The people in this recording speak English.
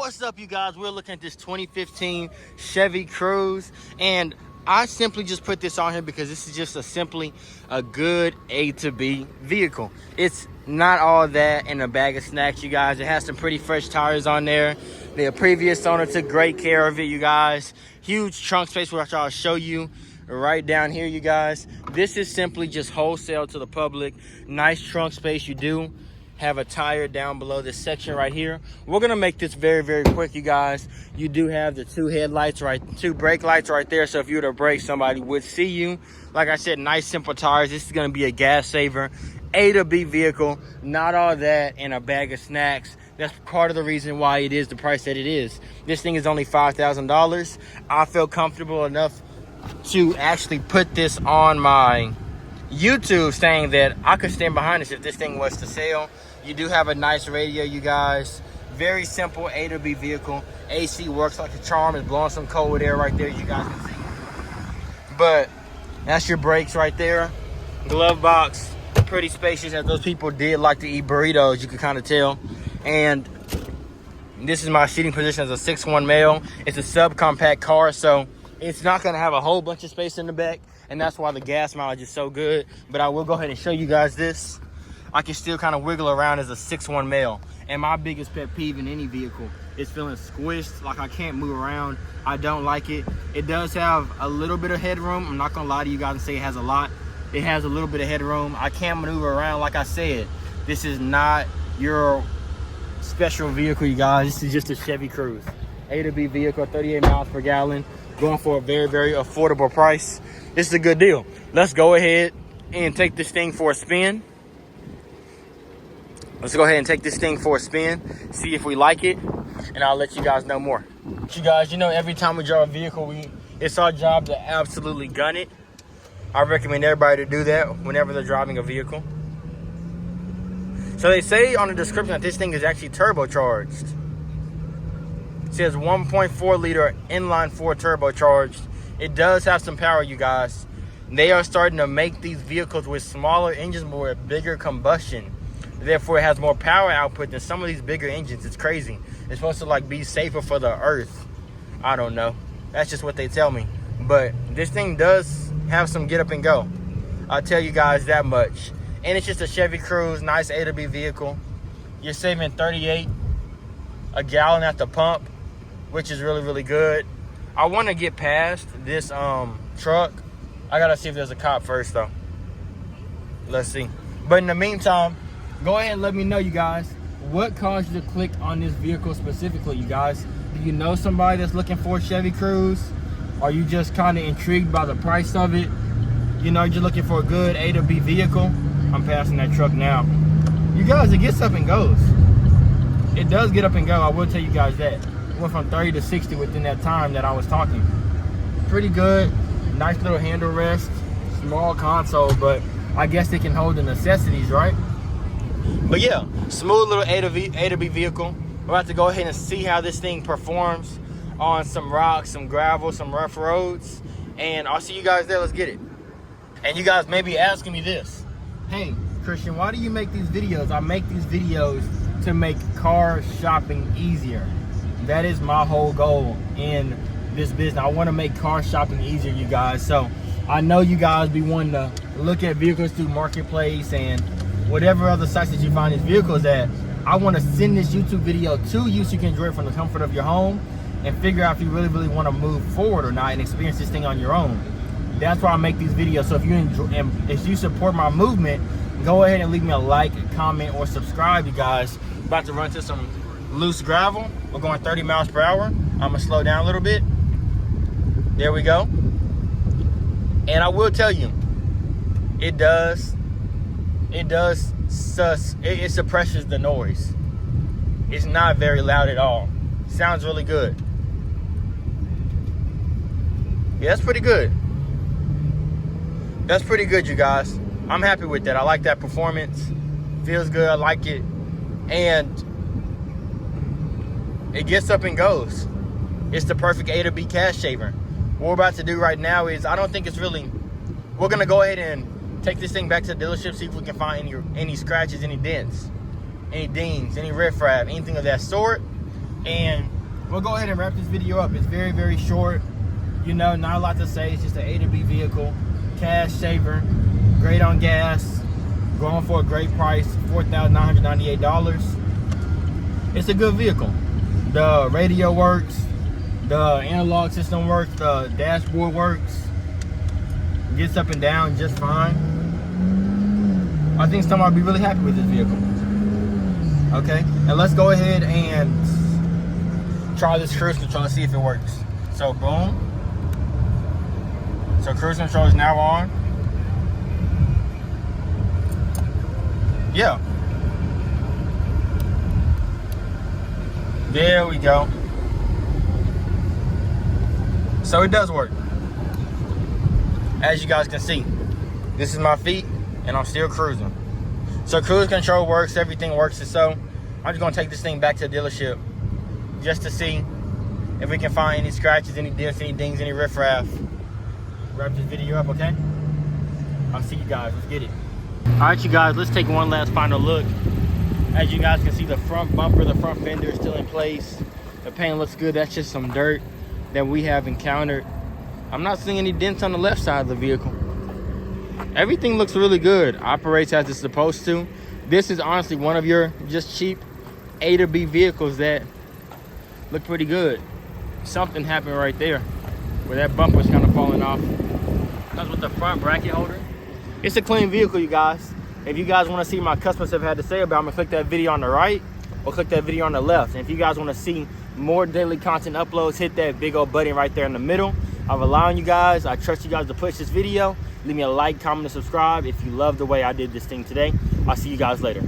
What's up, you guys? We're looking at this 2015 Chevy Cruze, and I simply just put this on here because this is just simply a good A to B vehicle. It's not all that in a bag of snacks, you guys. It has some pretty fresh tires on there. The previous owner took great care of it, you guys. Huge trunk space, which I'll show you right down here, you guys. This is simply just wholesale to the public. Nice trunk space. You do have a tire down below this section right here. We're gonna make this very, very quick, you guys. You do have the two brake lights right there, so if you were to brake, somebody would see you. Like I said, nice simple tires. This is gonna be a gas saver, A to B vehicle, not all that in a bag of snacks. That's part of the reason why it is the price that it is. This thing is only $5,000. I feel comfortable enough to actually put this on my YouTube, saying that I could stand behind this if this thing was to sell. You do have a nice radio, you guys. Very simple A to B vehicle. AC works like a charm. It's blowing some cold air right there, you guys can see. But that's your brakes right there. Glove box, pretty spacious, as those people did like to eat burritos, you can kind of tell. And this is my seating position as a 6'1" male. It's a subcompact car, so it's not gonna have a whole bunch of space in the back, and that's why the gas mileage is so good. But I will go ahead and show you guys this. I can still kind of wiggle around as a 6'1" male. And my biggest pet peeve in any vehicle is feeling squished, like I can't move around. I don't like it. It does have a little bit of headroom. I'm not gonna lie to you guys and say it has a lot. It has a little bit of headroom. I can maneuver around. Like I said, this is not your special vehicle, you guys. This is just a Chevy Cruze. A to B vehicle, 38 miles per gallon. Going for a very, very affordable price. This is a good deal. Let's go ahead and take this thing for a spin. Let's go ahead and take this thing for a spin, see if we like it, and I'll let you guys know more. You guys, you know, every time we drive a vehicle, it's our job to absolutely gun it. I recommend everybody to do that whenever they're driving a vehicle. So they say on the description that this thing is actually turbocharged. It says 1.4 liter inline 4 turbocharged. It does have some power, you guys. They are starting to make these vehicles with smaller engines, more bigger combustion. Therefore, it has more power output than some of these bigger engines. It's crazy. It's supposed to like be safer for the earth. I don't know. That's just what they tell me. But this thing does have some get up and go. I'll tell you guys that much. And it's just a Chevy Cruze, nice A to B vehicle. You're saving 38 a gallon at the pump, which is really, really good. I want to get past this truck. I gotta see if there's a cop first though. Let's see. But in the meantime, go ahead and let me know, you guys, what caused you to click on this vehicle specifically, you guys. Do you know somebody that's looking for a Chevy Cruze? Are you just kind of intrigued by the price of it? You know, you're looking for a good A to B vehicle. I'm passing that truck now. You guys, it gets up and goes. It does get up and go, I will tell you guys that. It went from 30 to 60 within that time that I was talking. Pretty good. Nice little handle rest. Small console, but I guess they can hold the necessities, right? But yeah, smooth little A to B vehicle. We're about to go ahead and see how this thing performs on some rocks, some gravel, some rough roads. And I'll see you guys there. Let's get it. And you guys may be asking me this. Hey, Christian, why do you make these videos? I make these videos to make car shopping easier. That is my whole goal in this business. I want to make car shopping easier, you guys. So I know you guys be wanting to look at vehicles through Marketplace and whatever other sites that you find these vehicles at. I want to send this YouTube video to you so you can enjoy it from the comfort of your home and figure out if you really, really want to move forward or not and experience this thing on your own. That's why I make these videos. So if you enjoy, and if you support my movement, go ahead and leave me a like, a comment, or subscribe, you guys. About to run to some loose gravel. We're going 30 miles per hour. I'm gonna slow down a little bit. There we go. And I will tell you, it suppresses the noise. It's not very loud at all. Sounds really good. Yeah, that's pretty good. That's pretty good, you guys. I'm happy with that. I like that performance. Feels good, I like it. And it gets up and goes. It's the perfect A to B cash saver. What we're about to do right now is, I don't think it's really, we're gonna go ahead and take this thing back to the dealership, see if we can find any scratches, any dents, any dings, any riffraff, anything of that sort. And we'll go ahead and wrap this video up. It's very, very short. You know, not a lot to say. It's just an A to B vehicle. Cash saver. Great on gas. Going for a great price. $4,998. It's a good vehicle. The radio works. The analog system works. The dashboard works. Gets up and down just fine. I think somebody will be really happy with this vehicle. Okay, and let's go ahead and try this cruise control and see if it works. So boom. So cruise control is now on. Yeah. There we go. So it does work. As you guys can see, this is my feet and I'm still cruising. So cruise control works, everything works. And so I'm just gonna take this thing back to the dealership just to see if we can find any scratches, any dents, any dings, any riffraff. Wrap this video up, okay? I'll see you guys, let's get it. All right, you guys, let's take one last final look. As you guys can see, the front bumper, the front fender is still in place. The paint looks good. That's just some dirt that we have encountered. I'm not seeing any dents on the left side of the vehicle. Everything looks really good. Operates as it's supposed to. This is honestly one of your just cheap A to B vehicles that look pretty good. Something happened right there where that bumper was kind of falling off. That's with the front bracket holder. It's a clean vehicle, you guys. If you guys want to see what my customers have had to say about it, I'm gonna click that video on the right or click that video on the left. And if you guys want to see more daily content uploads, hit that big old button right there in the middle. I'm allowing you guys. I trust you guys to push this video. Leave me a like, comment, and subscribe if you love the way I did this thing today. I'll see you guys later.